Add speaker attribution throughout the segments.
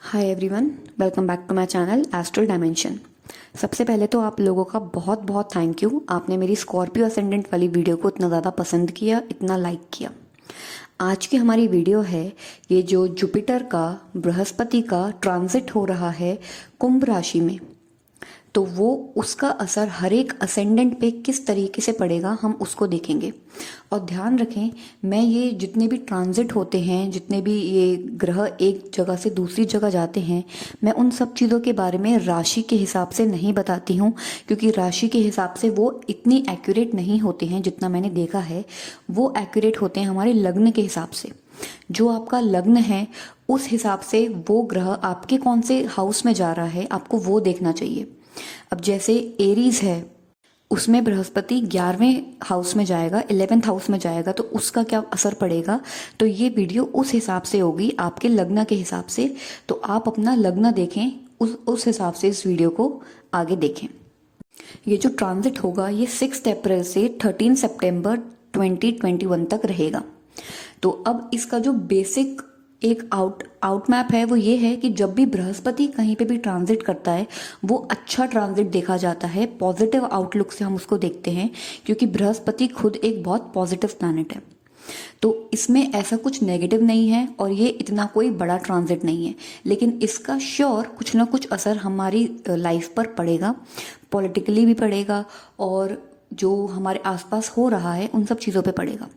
Speaker 1: Hi everyone, welcome back to my channel astral dimension. सबसे पहले तो आप लोगों का बहुत बहुत थैंक यू। आपने मेरी स्कॉर्पियो असेंडेंट वाली वीडियो को इतना ज़्यादा पसंद किया, इतना लाइक किया। आज की हमारी वीडियो है ये जो जुपिटर का बृहस्पति का ट्रांजिट हो रहा है कुंभ राशि में, तो वो उसका असर हर एक असेंडेंट पे किस तरीके से पड़ेगा हम उसको देखेंगे। और ध्यान रखें, मैं ये जितने भी ट्रांजिट होते हैं, जितने भी ये ग्रह एक जगह से दूसरी जगह जाते हैं, मैं उन सब चीज़ों के बारे में राशि के हिसाब से नहीं बताती हूँ, क्योंकि राशि के हिसाब से वो इतनी एक्यूरेट नहीं होते हैं। जितना मैंने देखा है वो एक्यूरेट होते हैं हमारे लग्न के हिसाब से। जो आपका लग्न है उस हिसाब से वो ग्रह आपके कौन से हाउस में जा रहा है आपको वो देखना चाहिए। अब जैसे एरीज है, उसमें बृहस्पति 11वें हाउस में जाएगा, 11th हाउस में जाएगा, तो उसका क्या असर पड़ेगा। तो ये वीडियो उस हिसाब से होगी, आपके लग्न के हिसाब से। तो आप अपना लग्न देखें, उस हिसाब से इस वीडियो को आगे देखें। ये जो ट्रांजिट होगा ये 6 अप्रैल से 13 सितंबर 2021 तक रहेगा। तो अब इसका जो बेसिक एक आउट मैप है वो ये है कि जब भी बृहस्पति कहीं पे भी ट्रांजिट करता है वो अच्छा ट्रांजिट देखा जाता है। पॉजिटिव आउटलुक से हम उसको देखते हैं, क्योंकि बृहस्पति खुद एक बहुत पॉजिटिव प्लैनेट है। तो इसमें ऐसा कुछ नेगेटिव नहीं है और ये इतना कोई बड़ा ट्रांजिट नहीं है, लेकिन इसका श्योर कुछ ना कुछ असर हमारी लाइफ पर पड़ेगा, पॉलिटिकली भी पड़ेगा और जो हमारे आसपास हो रहा है उन सब चीज़ों पे पड़ेगा।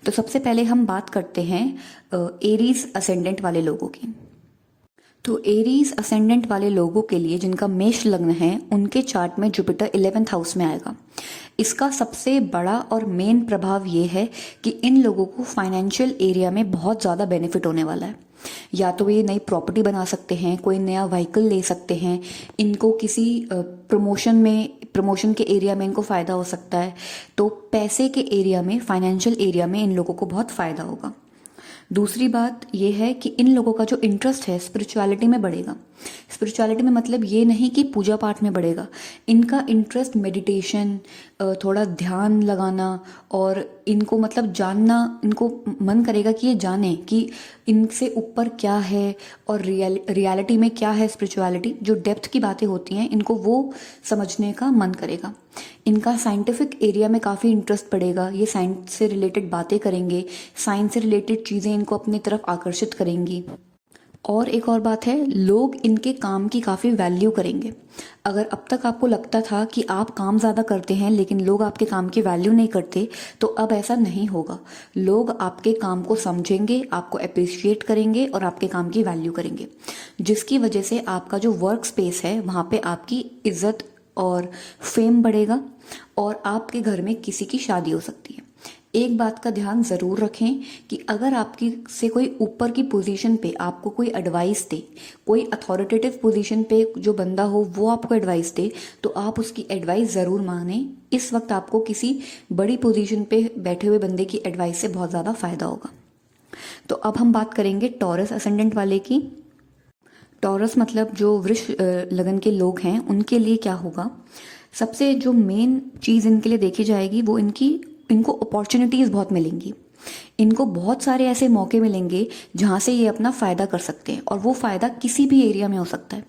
Speaker 1: तो सबसे पहले हम बात करते हैं एरीज असेंडेंट वाले लोगों की। तो एरीज असेंडेंट वाले लोगों के लिए जिनका मेष लग्न है उनके चार्ट में जुपिटर 11th हाउस में आएगा। इसका सबसे बड़ा और मेन प्रभाव ये है कि इन लोगों को फाइनेंशियल एरिया में बहुत ज़्यादा बेनिफिट होने वाला है। या तो ये नई प्रॉपर्टी बना सकते हैं, कोई नया व्हीकल ले सकते हैं, इनको किसी प्रमोशन के एरिया में इनको फ़ायदा हो सकता है। तो पैसे के एरिया में, फाइनेंशियल एरिया में इन लोगों को बहुत फ़ायदा होगा। दूसरी बात यह है कि इन लोगों का जो इंटरेस्ट है स्पिरिचुअलिटी में बढ़ेगा। स्पिरिचुअलिटी में मतलब ये नहीं कि पूजा पाठ में बढ़ेगा, इनका इंटरेस्ट मेडिटेशन, थोड़ा ध्यान लगाना और इनको मतलब जानना, इनको मन करेगा कि ये जाने कि इनसे ऊपर क्या है और रियलिटी में क्या है। स्पिरिचुअलिटी जो डेप्थ की बातें होती हैं इनको वो समझने का मन करेगा। इनका साइंटिफिक एरिया में काफ़ी इंटरेस्ट पड़ेगा, ये साइंस से रिलेटेड बातें करेंगे, साइंस से रिलेटेड चीज़ें इनको अपनी तरफ आकर्षित करेंगी। और एक और बात है, लोग इनके काम की काफ़ी वैल्यू करेंगे। अगर अब तक आपको लगता था कि आप काम ज़्यादा करते हैं लेकिन लोग आपके काम की वैल्यू नहीं करते, तो अब ऐसा नहीं होगा। लोग आपके काम को समझेंगे, आपको अप्रिशिएट करेंगे और आपके काम की वैल्यू करेंगे, जिसकी वजह से आपका जो वर्क स्पेस है वहाँ पे आपकी इज्जत और फेम बढ़ेगा और आपके घर में किसी की शादी हो सकती है। एक बात का ध्यान ज़रूर रखें कि अगर आपकी से कोई ऊपर की पोजीशन पे आपको कोई एडवाइस दे, कोई अथॉरिटेटिव पोजीशन पे जो बंदा हो वो आपको एडवाइस दे, तो आप उसकी एडवाइस ज़रूर मानें। इस वक्त आपको किसी बड़ी पोजीशन पे बैठे हुए बंदे की एडवाइस से बहुत ज़्यादा फ़ायदा होगा। तो अब हम बात करेंगे टॉरस असेंडेंट वाले की। टॉरस मतलब जो वृष लगन के लोग हैं उनके लिए क्या होगा। सबसे जो मेन चीज़ इनके लिए देखी जाएगी वो इनको अपॉर्चुनिटीज़ बहुत मिलेंगी। इनको बहुत सारे ऐसे मौके मिलेंगे जहाँ से ये अपना फ़ायदा कर सकते हैं, और वो फ़ायदा किसी भी एरिया में हो सकता है।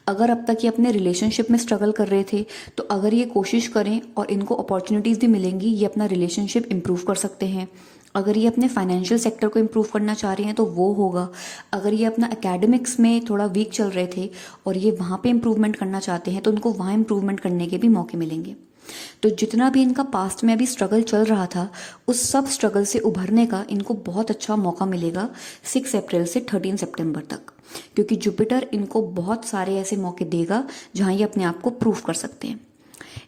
Speaker 1: अगर अब तक ये अपने रिलेशनशिप में स्ट्रगल कर रहे थे, तो अगर ये कोशिश करें और इनको अपॉर्चुनिटीज़ भी मिलेंगी, ये अपना रिलेशनशिप इम्प्रूव कर सकते हैं। अगर ये अपने फाइनेंशियल सेक्टर को इम्प्रूव करना चाह रहे हैं तो वो होगा। अगर ये अपना एकेडमिक्स में थोड़ा वीक चल रहे थे और ये वहाँ पे इम्प्रूवमेंट करना चाहते हैं तो उनको वहाँ इम्प्रूवमेंट करने के भी मौके मिलेंगे। तो जितना भी इनका पास्ट में अभी स्ट्रगल चल रहा था, उस सब स्ट्रगल से उभरने का इनको बहुत अच्छा मौका मिलेगा 6 अप्रैल से 13 सितंबर तक, क्योंकि जुपिटर इनको बहुत सारे ऐसे मौके देगा जहाँ ये अपने आप को प्रूव कर सकते हैं।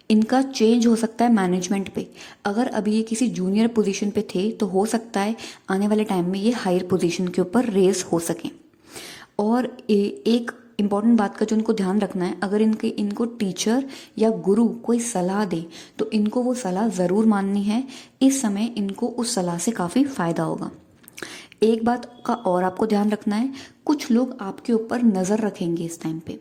Speaker 1: इनका चेंज हो सकता है मैनेजमेंट पे। अगर अभी ये किसी जूनियर पोजीशन पे थे तो हो सकता है आने वाले टाइम में ये हायर पोजीशन के ऊपर रेस हो सकें। और एक इम्पॉर्टेंट बात का जो इनको ध्यान रखना है, अगर इनको टीचर या गुरु कोई सलाह दे तो इनको वो सलाह ज़रूर माननी है। इस समय इनको उस सलाह से काफ़ी फ़ायदा होगा। एक बात का और आपको ध्यान रखना है, कुछ लोग आपके ऊपर नज़र रखेंगे इस टाइम पे।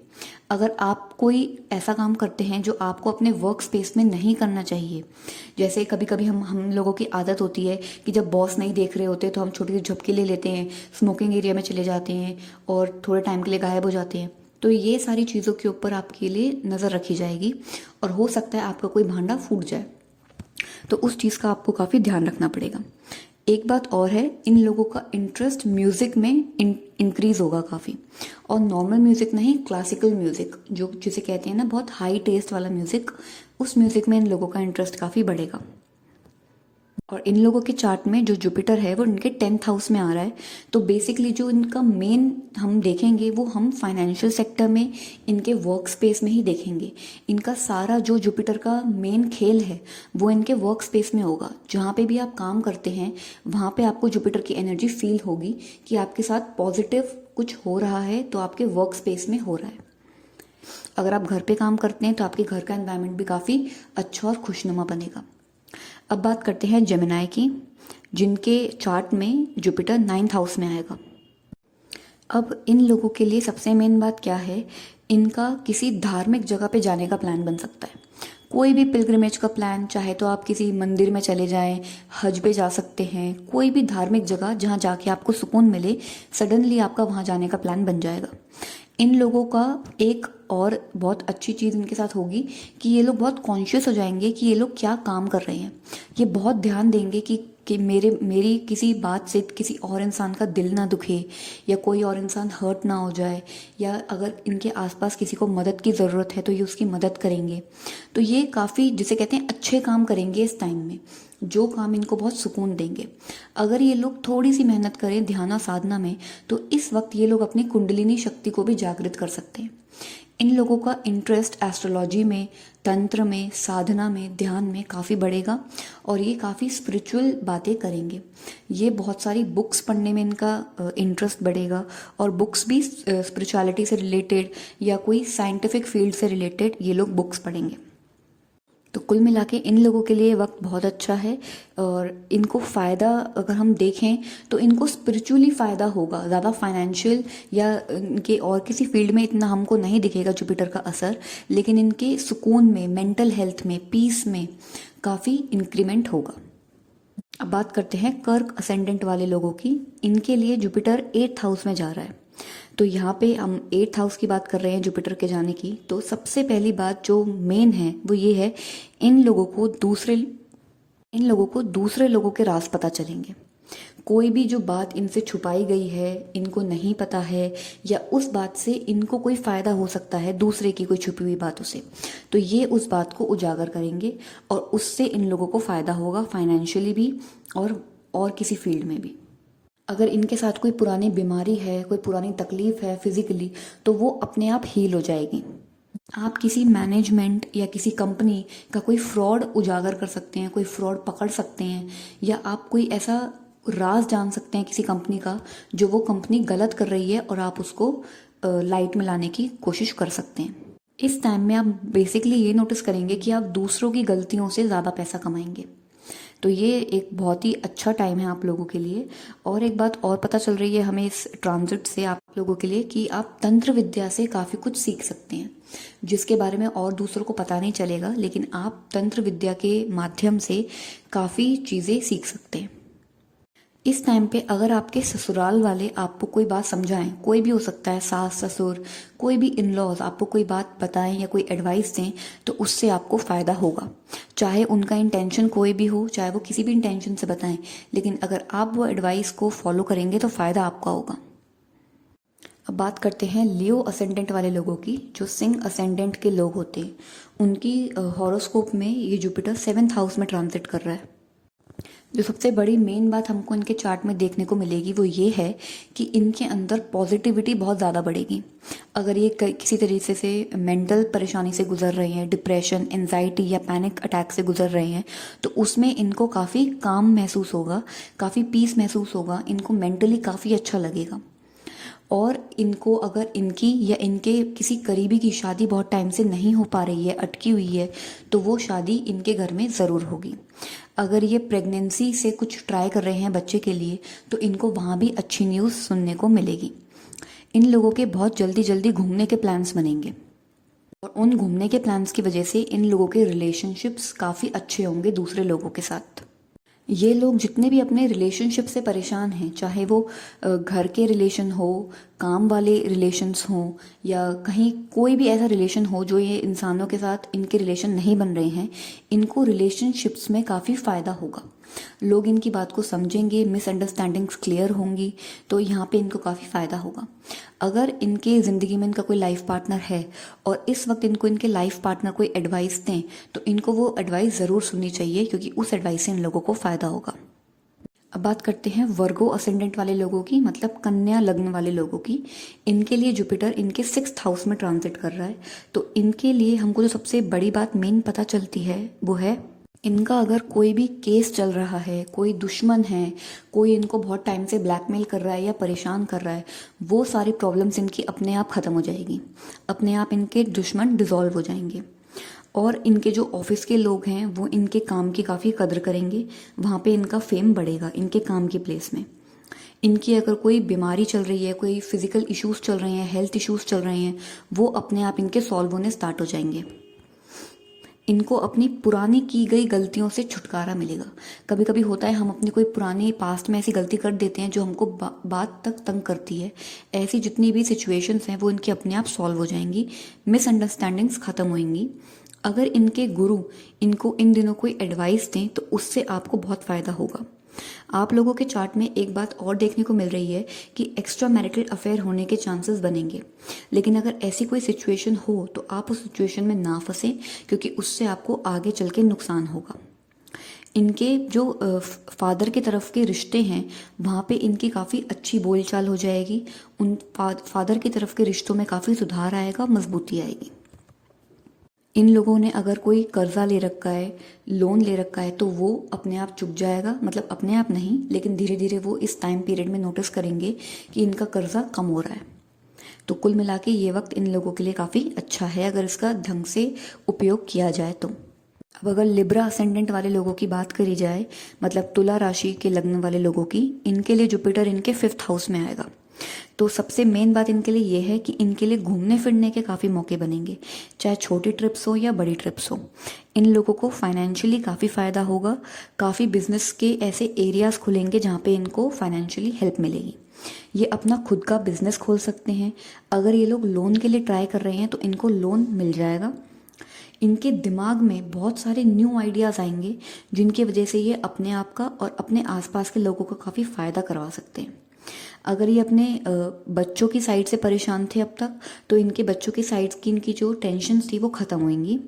Speaker 1: अगर आप कोई ऐसा काम करते हैं जो आपको अपने वर्क स्पेस में नहीं करना चाहिए, जैसे कभी कभी हम लोगों की आदत होती है कि जब बॉस नहीं देख रहे होते तो हम छोटी सी झपकी ले लेते हैं, स्मोकिंग एरिया में चले जाते हैं और थोड़े टाइम के लिए गायब हो जाते हैं। तो ये सारी चीज़ों के ऊपर आपके लिए नज़र रखी जाएगी और हो सकता है आपका कोई भांडा फूट जाए, तो उस चीज़ का आपको काफ़ी ध्यान रखना पड़ेगा। एक बात और है, इन लोगों का इंटरेस्ट म्यूज़िक में इंक्रीज होगा काफ़ी, और नॉर्मल म्यूज़िक नहीं, क्लासिकल म्यूज़िक जो जिसे कहते हैं ना बहुत हाई टेस्ट वाला म्यूज़िक, उस म्यूज़िक में इन लोगों का इंटरेस्ट काफ़ी बढ़ेगा। और इन लोगों के चार्ट में जो जुपिटर है वो इनके 10th हाउस में आ रहा है, तो बेसिकली जो इनका मेन हम देखेंगे वो हम फाइनेंशियल सेक्टर में, इनके वर्क स्पेस में ही देखेंगे। इनका सारा जो जुपिटर का मेन खेल है वो इनके वर्क स्पेस में होगा। जहाँ पे भी आप काम करते हैं वहाँ पे आपको जुपिटर की एनर्जी फील होगी कि आपके साथ पॉजिटिव कुछ हो रहा है, तो आपके वर्क स्पेस में हो रहा है। अगर आप घर पे काम करते हैं तो आपके घर का एनवायरनमेंट भी काफ़ी अच्छा और खुशनुमा बनेगा। अब बात करते हैं जेमिनाई की, जिनके चार्ट में जुपिटर 9th हाउस में आएगा। अब इन लोगों के लिए सबसे मेन बात क्या है, इनका किसी धार्मिक जगह पे जाने का प्लान बन सकता है। कोई भी पिलग्रिमेज का प्लान, चाहे तो आप किसी मंदिर में चले जाएं, हज पे जा सकते हैं, कोई भी धार्मिक जगह जहाँ जाके आपको सुकून मिले, सडनली आपका वहाँ जाने का प्लान बन जाएगा। इन लोगों का एक और बहुत अच्छी चीज़ इनके साथ होगी कि ये लोग बहुत कॉन्शियस हो जाएंगे कि ये लोग क्या काम कर रहे हैं। ये बहुत ध्यान देंगे कि मेरी किसी बात से किसी और इंसान का दिल ना दुखे, या कोई और इंसान हर्ट ना हो जाए, या अगर इनके आसपास किसी को मदद की ज़रूरत है तो ये उसकी मदद करेंगे। तो ये काफ़ी, जिसे कहते हैं, अच्छे काम करेंगे इस टाइम में, जो काम इनको बहुत सुकून देंगे। अगर ये लोग थोड़ी सी मेहनत करें ध्यान साधना में, तो इस वक्त ये लोग अपनी कुंडलिनी शक्ति को भी जागृत कर सकते हैं। इन लोगों का इंटरेस्ट एस्ट्रोलॉजी में, तंत्र में, साधना में, ध्यान में काफ़ी बढ़ेगा और ये काफ़ी स्पिरिचुअल बातें करेंगे। ये बहुत सारी बुक्स पढ़ने में इनका इंटरेस्ट बढ़ेगा, और बुक्स भी स्पिरिचुअलिटी से रिलेटेड या कोई साइंटिफिक फील्ड से रिलेटेड ये लोग बुक्स पढ़ेंगे। तो कुल मिला के इन लोगों के लिए वक्त बहुत अच्छा है, और इनको फ़ायदा अगर हम देखें तो इनको स्पिरिचुअली फ़ायदा होगा ज़्यादा। फाइनेंशियल या इनके और किसी फील्ड में इतना हमको नहीं दिखेगा जुपिटर का असर, लेकिन इनके सुकून में, मेंटल हेल्थ में, पीस में काफ़ी इंक्रीमेंट होगा। अब बात करते हैं कर्क असेंडेंट वाले लोगों की। इनके लिए जुपिटर 8th हाउस में जा रहा है, तो यहाँ पे हम 8th हाउस की बात कर रहे हैं जुपिटर के जाने की। तो सबसे पहली बात जो मेन है वो ये है, इन लोगों को दूसरे लोगों के राज पता चलेंगे। कोई भी जो बात इनसे छुपाई गई है, इनको नहीं पता है, या उस बात से इनको कोई फ़ायदा हो सकता है दूसरे की कोई छुपी हुई बातों से, तो ये उस बात को उजागर करेंगे और उससे इन लोगों को फ़ायदा होगा, फाइनेंशियली भी और किसी फील्ड में भी। अगर इनके साथ कोई पुरानी बीमारी है, कोई पुरानी तकलीफ है फिजिकली, तो वो अपने आप हील हो जाएगी। आप किसी मैनेजमेंट या किसी कंपनी का कोई फ्रॉड उजागर कर सकते हैं, कोई फ्रॉड पकड़ सकते हैं, या आप कोई ऐसा राज जान सकते हैं किसी कंपनी का जो वो कंपनी गलत कर रही है, और आप उसको लाइट में लाने की कोशिश कर सकते हैं। इस टाइम में आप बेसिकली ये नोटिस करेंगे कि आप दूसरों की गलतियों से ज़्यादा पैसा कमाएंगे। तो ये एक बहुत ही अच्छा टाइम है आप लोगों के लिए। और एक बात और पता चल रही है हमें इस ट्रांजिट से आप लोगों के लिए, कि आप तंत्र विद्या से काफ़ी कुछ सीख सकते हैं, जिसके बारे में और दूसरों को पता नहीं चलेगा, लेकिन आप तंत्र विद्या के माध्यम से काफ़ी चीज़ें सीख सकते हैं। इस टाइम पे अगर आपके ससुराल वाले आपको कोई बात समझाएं, कोई भी हो सकता है, सास ससुर, कोई भी इन लॉज आपको कोई बात बताएं या कोई एडवाइस दें, तो उससे आपको फ़ायदा होगा। चाहे उनका इंटेंशन कोई भी हो, चाहे वो किसी भी इंटेंशन से बताएं, लेकिन अगर आप वो एडवाइस को फॉलो करेंगे तो फ़ायदा आपका होगा। अब बात करते हैं लियो असेंडेंट वाले लोगों की। जो सिंह असेंडेंट के लोग होते हैं उनकी हॉरोस्कोप में ये जुपिटर 7th हाउस में ट्रांजिट कर रहा है। जो सबसे बड़ी मेन बात हमको इनके चार्ट में देखने को मिलेगी वो ये है कि इनके अंदर पॉजिटिविटी बहुत ज़्यादा बढ़ेगी। अगर ये किसी तरीके से मेंटल परेशानी से गुजर रहे हैं, डिप्रेशन, एंजाइटी या पैनिक अटैक से गुजर रहे हैं, तो उसमें इनको काफ़ी काम महसूस होगा, काफ़ी पीस महसूस होगा, इनको मेंटली काफ़ी अच्छा लगेगा। और इनको अगर इनकी या इनके किसी करीबी की शादी बहुत टाइम से नहीं हो पा रही है, अटकी हुई है, तो वो शादी इनके घर में ज़रूर होगी। अगर ये प्रेगनेंसी से कुछ ट्राई कर रहे हैं बच्चे के लिए, तो इनको वहाँ भी अच्छी न्यूज़ सुनने को मिलेगी। इन लोगों के बहुत जल्दी जल्दी घूमने के प्लान्स बनेंगे और उन घूमने के प्लान्स की वजह से इन लोगों के रिलेशनशिप्स काफ़ी अच्छे होंगे दूसरे लोगों के साथ। ये लोग जितने भी अपने रिलेशनशिप से परेशान हैं, चाहे वो घर के रिलेशन हो, काम वाले रिलेशंस हों, या कहीं कोई भी ऐसा रिलेशन हो जो ये इंसानों के साथ इनके रिलेशन नहीं बन रहे हैं, इनको रिलेशनशिप्स में काफ़ी फ़ायदा होगा। लोग इनकी बात को समझेंगे, मिसअंडरस्टैंडिंग्स क्लियर होंगी, तो यहाँ पे इनको काफ़ी फ़ायदा होगा। अगर इनके ज़िंदगी में इनका कोई लाइफ पार्टनर है और इस वक्त इनको इनके लाइफ पार्टनर कोई एडवाइस दें, तो इनको वो एडवाइस ज़रूर सुननी चाहिए, क्योंकि उस एडवाइस से इन लोगों को फ़ायदा होगा। अब बात करते हैं वर्गो असेंडेंट वाले लोगों की, मतलब कन्या लग्न वाले लोगों की। इनके लिए जुपिटर इनके 6th हाउस में ट्रांजिट कर रहा है, तो इनके लिए हमको जो सबसे बड़ी बात मेन पता चलती है वो है, इनका अगर कोई भी केस चल रहा है, कोई दुश्मन है, कोई इनको बहुत टाइम से ब्लैकमेल कर रहा है या परेशान कर रहा है, वो सारी प्रॉब्लम्स इनकी अपने आप ख़त्म हो जाएगी। अपने आप इनके दुश्मन डिज़ोल्व हो जाएंगे। और इनके जो ऑफिस के लोग हैं वो इनके काम की काफ़ी कदर करेंगे, वहाँ पे इनका फेम बढ़ेगा इनके काम की प्लेस में। इनकी अगर कोई बीमारी चल रही है, कोई फिजिकल इश्यूज चल रहे हैं, हेल्थ इश्यूज चल रहे हैं, वो अपने आप इनके सॉल्व होने स्टार्ट हो जाएंगे। इनको अपनी पुरानी की गई गलतियों से छुटकारा मिलेगा। कभी कभी होता है हम अपनी कोई पुरानी पास्ट में ऐसी गलती कर देते हैं जो हमको बात तक तंग करती है। ऐसी जितनी भी सिचुएशंस हैं वो इनकी अपने आप सॉल्व हो जाएंगी, मिसअंडरस्टैंडिंग्स ख़त्म होंगी। अगर इनके गुरु इनको इन दिनों कोई एडवाइस दें तो उससे आपको बहुत फ़ायदा होगा। आप लोगों के चार्ट में एक बात और देखने को मिल रही है कि एक्स्ट्रा मैरिटल अफेयर होने के चांसेस बनेंगे, लेकिन अगर ऐसी कोई सिचुएशन हो तो आप उस सिचुएशन में ना फंसें, क्योंकि उससे आपको आगे चल के नुकसान होगा। इनके जो फादर की तरफ के रिश्ते हैं वहाँ पे इनकी काफ़ी अच्छी बोलचाल हो जाएगी। उन फादर की तरफ के रिश्तों में काफ़ी सुधार आएगा, मजबूती आएगी। इन लोगों ने अगर कोई कर्जा ले रखा है, लोन ले रखा है, तो वो अपने आप चुक जाएगा। मतलब अपने आप नहीं, लेकिन धीरे धीरे वो इस टाइम पीरियड में नोटिस करेंगे कि इनका कर्जा कम हो रहा है। तो कुल मिला के ये वक्त इन लोगों के लिए काफ़ी अच्छा है अगर इसका ढंग से उपयोग किया जाए तो। अब अगर लिब्रा असेंडेंट वाले लोगों की बात करी जाए, मतलब तुला राशि के लग्न वाले लोगों की, इनके लिए जुपिटर इनके 5th हाउस में आएगा। तो सबसे मेन बात इनके लिए ये है कि इनके लिए घूमने फिरने के काफ़ी मौके बनेंगे, चाहे छोटी ट्रिप्स हो या बड़ी ट्रिप्स हो। इन लोगों को फाइनेंशियली काफ़ी फ़ायदा होगा। काफ़ी बिजनेस के ऐसे एरियाज़ खुलेंगे जहाँ पे इनको फाइनेंशियली हेल्प मिलेगी। ये अपना खुद का बिजनेस खोल सकते हैं। अगर ये लोग लोन के लिए ट्राई कर रहे हैं तो इनको लोन मिल जाएगा। इनके दिमाग में बहुत सारे न्यू आइडियाज़ आएंगे जिनकी वजह से ये अपने आप का और अपने आसपास के लोगों का काफ़ी फ़ायदा करवा सकते हैं। अगर ये अपने बच्चों की साइड से परेशान थे अब तक, तो इनके बच्चों की साइड की इनकी जो टेंशन थी वो ख़त्म होंगी।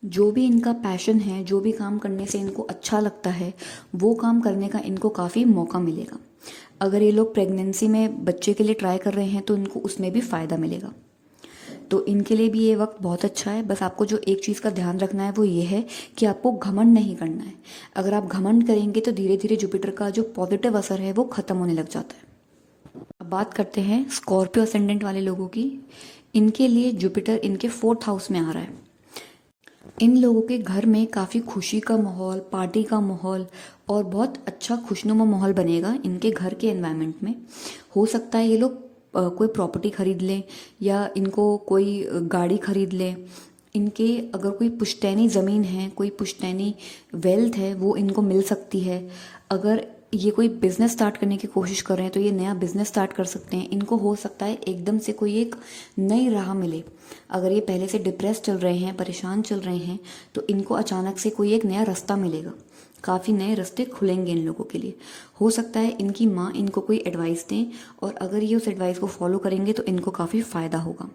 Speaker 1: जो भी इनका पैशन है, जो भी काम करने से इनको अच्छा लगता है, वो काम करने का इनको काफ़ी मौका मिलेगा। अगर ये लोग प्रेगनेंसी में बच्चे के लिए ट्राई कर रहे हैं तो इनको उसमें भी फ़ायदा मिलेगा। तो इनके लिए भी ये वक्त बहुत अच्छा है। बस आपको जो एक चीज़ का ध्यान रखना है वो ये है कि आपको घमंड नहीं करना है। अगर आप घमंड करेंगे तो धीरे धीरे जुपिटर का जो पॉजिटिव असर है वो ख़त्म होने लग जाता है। अब बात करते हैं स्कॉर्पियो असेंडेंट वाले लोगों की। इनके लिए जुपिटर इनके 4th हाउस में आ रहा है। इन लोगों के घर में काफ़ी खुशी का माहौल, पार्टी का माहौल और बहुत अच्छा खुशनुमा माहौल बनेगा इनके घर के एनवायरनमेंट में। हो सकता है ये लोग कोई प्रॉपर्टी खरीद लें या इनको कोई गाड़ी खरीद लें। इनके अगर कोई पुश्तैनी ज़मीन है, कोई पुश्तैनी वेल्थ है, वो इनको मिल सकती है। अगर ये कोई बिज़नेस स्टार्ट करने की कोशिश कर रहे हैं तो ये नया बिज़नेस स्टार्ट कर सकते हैं। इनको हो सकता है एकदम से कोई एक नई राह मिले। अगर ये पहले से डिप्रेस चल रहे हैं, परेशान चल रहे हैं, तो इनको अचानक से कोई एक नया रास्ता मिलेगा। काफ़ी नए रास्ते खुलेंगे इन लोगों के लिए। हो सकता है इनकी माँ इनको कोई एडवाइस दें और अगर ये उस एडवाइस को फॉलो करेंगे तो इनको काफ़ी फ़ायदा होगा।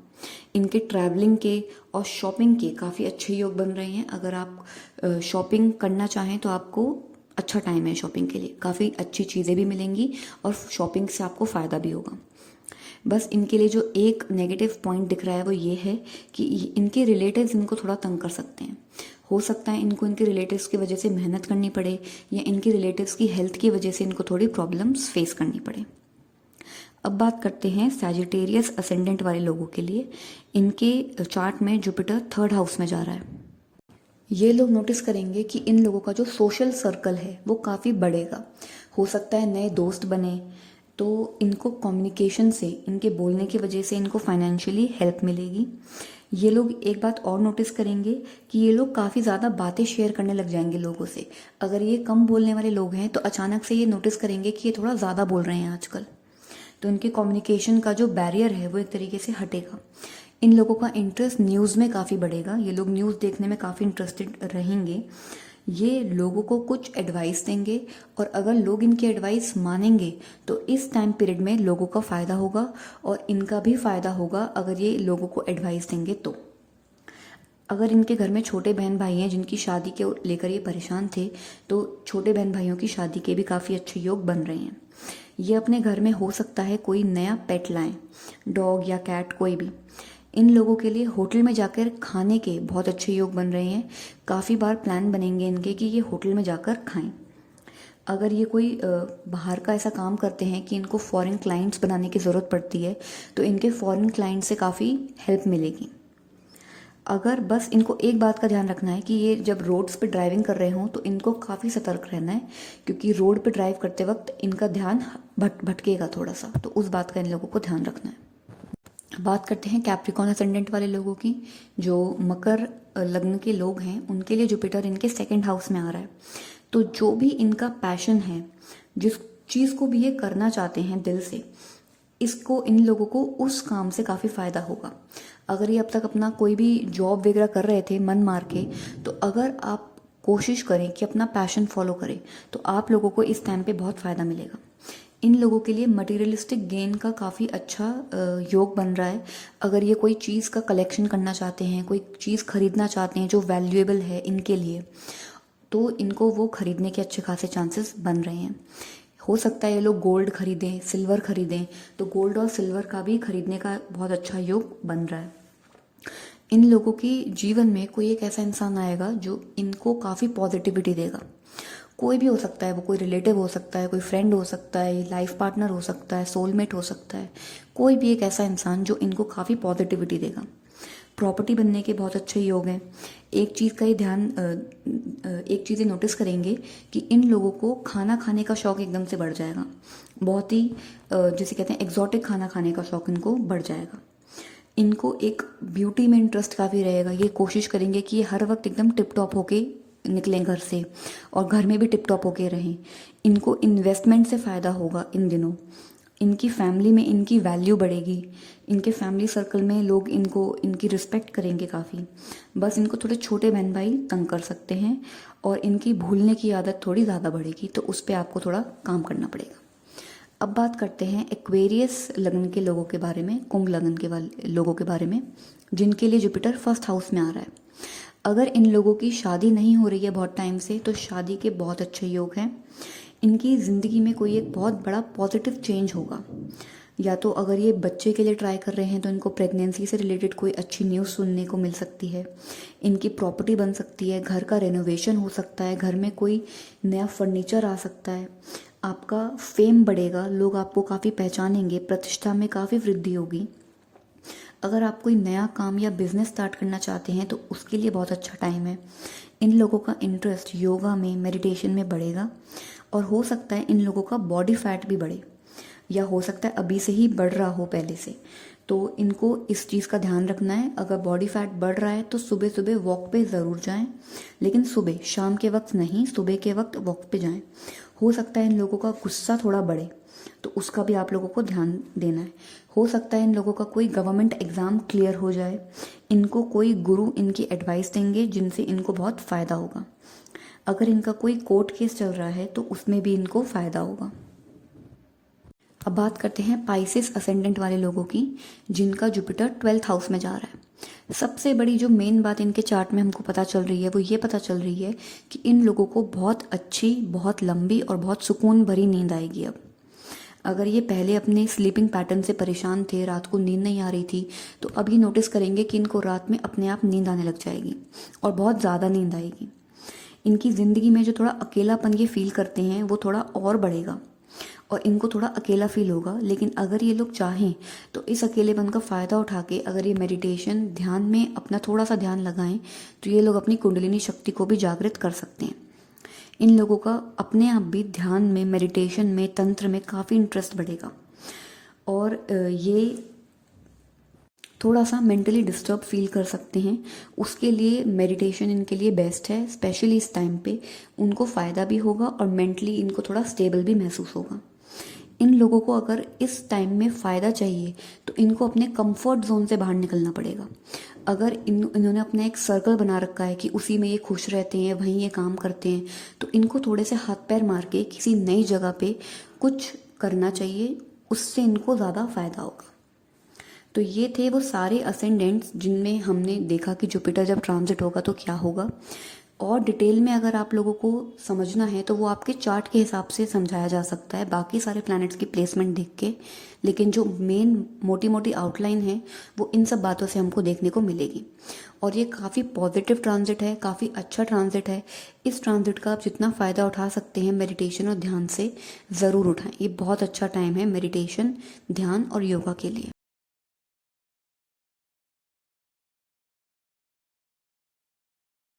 Speaker 1: इनके ट्रैवलिंग के और शॉपिंग के काफ़ी अच्छे योग बन रहे हैं। अगर आप शॉपिंग करना चाहें तो आपको अच्छा टाइम है शॉपिंग के लिए। काफ़ी अच्छी चीज़ें भी मिलेंगी और शॉपिंग से आपको फ़ायदा भी होगा। बस इनके लिए जो एक नेगेटिव पॉइंट दिख रहा है वो ये है कि इनके रिलेटिव्स इनको थोड़ा तंग कर सकते हैं। हो सकता है इनको इनके रिलेटिव्स की वजह से मेहनत करनी पड़े या इनके रिलेटिव्स की हेल्थ की वजह से इनको थोड़ी प्रॉब्लम्स फेस करनी पड़े। अब बात करते हैं सैजिटेरियस असेंडेंट वाले लोगों के लिए। इनके चार्ट में जुपिटर 3rd हाउस में जा रहा है। ये लोग नोटिस करेंगे कि इन लोगों का जो सोशल सर्कल है वो काफ़ी बढ़ेगा। हो सकता है नए दोस्त बने, तो इनको कम्युनिकेशन से, इनके बोलने की वजह से इनको फाइनेंशियली हेल्प मिलेगी। ये लोग एक बात और नोटिस करेंगे कि ये लोग काफ़ी ज़्यादा बातें शेयर करने लग जाएंगे लोगों से। अगर ये कम बोलने वाले लोग हैं तो अचानक से ये नोटिस करेंगे कि ये थोड़ा ज़्यादा बोल रहे हैं आजकल, तो इनके कम्युनिकेशन का जो बैरियर है वो एक तरीके से हटेगा। इन लोगों का इंटरेस्ट न्यूज़ में काफ़ी बढ़ेगा। ये लोग न्यूज़ देखने में काफ़ी इंटरेस्टेड रहेंगे। ये लोगों को कुछ एडवाइस देंगे और अगर लोग इनकी एडवाइस मानेंगे तो इस टाइम पीरियड में लोगों का फ़ायदा होगा और इनका भी फ़ायदा होगा अगर ये लोगों को एडवाइस देंगे तो। अगर इनके घर में छोटे बहन भाई हैं जिनकी शादी के लेकर ये परेशान थे, तो छोटे बहन भाइयों की शादी के भी काफ़ी अच्छे योग बन रहे हैं। ये अपने घर में हो सकता है कोई नया पेट लाएं, डॉग या कैट कोई भी। इन लोगों के लिए होटल में जाकर खाने के बहुत अच्छे योग बन रहे हैं। काफ़ी बार प्लान बनेंगे इनके कि ये होटल में जाकर खाएं। अगर ये कोई बाहर का ऐसा काम करते हैं कि इनको फॉरेन क्लाइंट्स बनाने की ज़रूरत पड़ती है, तो इनके फॉरेन क्लाइंट से काफ़ी हेल्प मिलेगी। अगर बस इनको एक बात का ध्यान रखना है कि ये जब रोड्स पे ड्राइविंग कर रहे हों तो इनको काफ़ी सतर्क रहना है, क्योंकि रोड पे ड्राइव करते वक्त इनका ध्यान भटकेगा थोड़ा सा, तो उस बात का इन लोगों को ध्यान रखना है। बात करते हैं कैप्रिकॉर्न असेंडेंट वाले लोगों की। जो मकर लग्न के लोग हैं उनके लिए जुपिटर इनके 2nd हाउस में आ रहा है। तो जो भी इनका पैशन है, जिस चीज़ को भी ये करना चाहते हैं दिल से, इसको इन लोगों को उस काम से काफ़ी फ़ायदा होगा। अगर ये अब तक अपना कोई भी जॉब वगैरह कर रहे थे मन मार के, तो अगर आप कोशिश करें कि अपना पैशन फॉलो करें तो आप लोगों को इस टाइम पे बहुत फ़ायदा मिलेगा। इन लोगों के लिए मटेरियलिस्टिक गेन का काफ़ी अच्छा योग बन रहा है। अगर ये कोई चीज़ का कलेक्शन करना चाहते हैं, कोई चीज़ खरीदना चाहते हैं जो वैल्यूएबल है इनके लिए, तो इनको वो खरीदने के अच्छे खासे चांसेस बन रहे हैं। हो सकता है ये लोग गोल्ड खरीदें, सिल्वर खरीदें, तो गोल्ड और सिल्वर का भी खरीदने का बहुत अच्छा योग बन रहा है। इन लोगों की जीवन में कोई एक ऐसा इंसान आएगा जो इनको काफ़ी पॉजिटिविटी देगा। कोई भी हो सकता है, वो कोई रिलेटिव हो सकता है, कोई फ्रेंड हो सकता है, लाइफ पार्टनर हो सकता है, सोलमेट हो सकता है, कोई भी एक ऐसा इंसान जो इनको काफ़ी पॉजिटिविटी देगा। प्रॉपर्टी बनने के बहुत अच्छे योग हैं। एक चीज़ का ही ध्यान एक चीज़ नोटिस करेंगे कि इन लोगों को खाना खाने का शौक एकदम से बढ़ जाएगा। बहुत ही जिसे कहते हैं एग्जॉटिक खाना खाने का शौक इनको बढ़ जाएगा। इनको एक ब्यूटी में इंटरेस्ट काफ़ी रहेगा। ये कोशिश करेंगे कि ये हर वक्त एकदम टिप टॉप होके निकलें घर से और घर में भी टिप टॉप होके रहें। इनको इन्वेस्टमेंट से फ़ायदा होगा इन दिनों। इनकी फैमिली में इनकी वैल्यू बढ़ेगी। इनके फैमिली सर्कल में लोग इनकी रिस्पेक्ट करेंगे काफ़ी। बस इनको थोड़े छोटे बहन भाई तंग कर सकते हैं और इनकी भूलने की आदत थोड़ी ज़्यादा बढ़ेगी, तो उस पर आपको थोड़ा काम करना पड़ेगा। अब बात करते हैं एक्वेरियस लग्न के लोगों के बारे में, कुंभ लग्न के वाले लोगों के बारे में, जिनके लिए जुपिटर 1st हाउस में आ रहा है। अगर इन लोगों की शादी नहीं हो रही है बहुत टाइम से, तो शादी के बहुत अच्छे योग हैं। इनकी ज़िंदगी में कोई एक बहुत बड़ा पॉजिटिव चेंज होगा। या तो अगर ये बच्चे के लिए ट्राई कर रहे हैं तो इनको प्रेगनेंसी से रिलेटेड कोई अच्छी न्यूज़ सुनने को मिल सकती है। इनकी प्रॉपर्टी बन सकती है, घर का रेनोवेशन हो सकता है, घर में कोई नया फर्नीचर आ सकता है। आपका फेम बढ़ेगा, लोग आपको काफ़ी पहचानेंगे, प्रतिष्ठा में काफ़ी वृद्धि होगी। अगर आप कोई नया काम या बिजनेस स्टार्ट करना चाहते हैं तो उसके लिए बहुत अच्छा टाइम है। इन लोगों का इंटरेस्ट योगा में, मेडिटेशन में बढ़ेगा और हो सकता है इन लोगों का बॉडी फैट भी बढ़े, या हो सकता है अभी से ही बढ़ रहा हो पहले से। तो इनको इस चीज़ का ध्यान रखना है। अगर बॉडी फैट बढ़ रहा है तो सुबह सुबह वॉक पे ज़रूर जाएं, लेकिन सुबह, शाम के वक्त नहीं, सुबह के वक्त वॉक पे जाएं। हो सकता है इन लोगों का गुस्सा थोड़ा बढ़े, तो उसका भी आप लोगों को ध्यान देना है। हो सकता है इन लोगों का कोई गवर्नमेंट एग्ज़ाम क्लियर हो जाए। इनको कोई गुरु इनकी एडवाइस देंगे जिनसे इनको बहुत फ़ायदा होगा। अगर इनका कोई कोर्ट केस चल रहा है तो उसमें भी इनको फ़ायदा होगा। अब बात करते हैं पाइसेस असेंडेंट वाले लोगों की, जिनका जुपिटर 12th हाउस में जा रहा है। सबसे बड़ी जो मेन बात इनके चार्ट में हमको पता चल रही है वो ये पता चल रही है कि इन लोगों को बहुत अच्छी, बहुत लंबी और बहुत सुकून भरी नींद आएगी अब। अगर ये पहले अपने स्लीपिंग पैटर्न से परेशान थे, रात को नींद नहीं आ रही थी, तो अब ये नोटिस करेंगे कि इनको रात में अपने आप नींद आने लग जाएगी और बहुत ज़्यादा नींद आएगी। इनकी ज़िंदगी में जो थोड़ा अकेलापन ये फील करते हैं वो थोड़ा और बढ़ेगा। और इनको थोड़ा अकेला फील होगा। लेकिन अगर ये लोग चाहें तो इस अकेलेपन का फ़ायदा उठा के अगर ये मेडिटेशन ध्यान में अपना थोड़ा सा ध्यान लगाएं तो ये लोग अपनी कुंडलिनी शक्ति को भी जागृत कर सकते हैं। इन लोगों का अपने आप भी ध्यान में, मेडिटेशन में, तंत्र में काफ़ी इंटरेस्ट बढ़ेगा। और ये थोड़ा सा मेंटली डिस्टर्ब फील कर सकते हैं, उसके लिए मेडिटेशन इनके लिए बेस्ट है। स्पेशली इस टाइम पे उनको फ़ायदा भी होगा और मेंटली इनको थोड़ा स्टेबल भी महसूस होगा। इन लोगों को अगर इस टाइम में फ़ायदा चाहिए तो इनको अपने कंफर्ट जोन से बाहर निकलना पड़ेगा। अगर इन्होंने अपना एक सर्कल बना रखा है कि उसी में ये खुश रहते हैं, वहीं ये काम करते हैं, तो इनको थोड़े से हाथ पैर मार के किसी नई जगह पे कुछ करना चाहिए, उससे इनको ज़्यादा फ़ायदा होगा। तो ये थे वो सारे असेंडेंट्स जिनमें हमने देखा कि जुपिटर जब ट्रांजिट होगा तो क्या होगा। और डिटेल में अगर आप लोगों को समझना है तो वो आपके चार्ट के हिसाब से समझाया जा सकता है, बाकी सारे प्लैनेट्स की प्लेसमेंट देख के। लेकिन जो मेन मोटी मोटी आउटलाइन है वो इन सब बातों से हमको देखने को मिलेगी। और ये काफ़ी पॉजिटिव ट्रांजिट है, काफ़ी अच्छा ट्रांजिट है। इस ट्रांजिट का आप जितना फ़ायदा उठा सकते हैं मेडिटेशन और ध्यान से ज़रूर उठाएं। ये बहुत अच्छा टाइम है मेडिटेशन, ध्यान और योगा के लिए।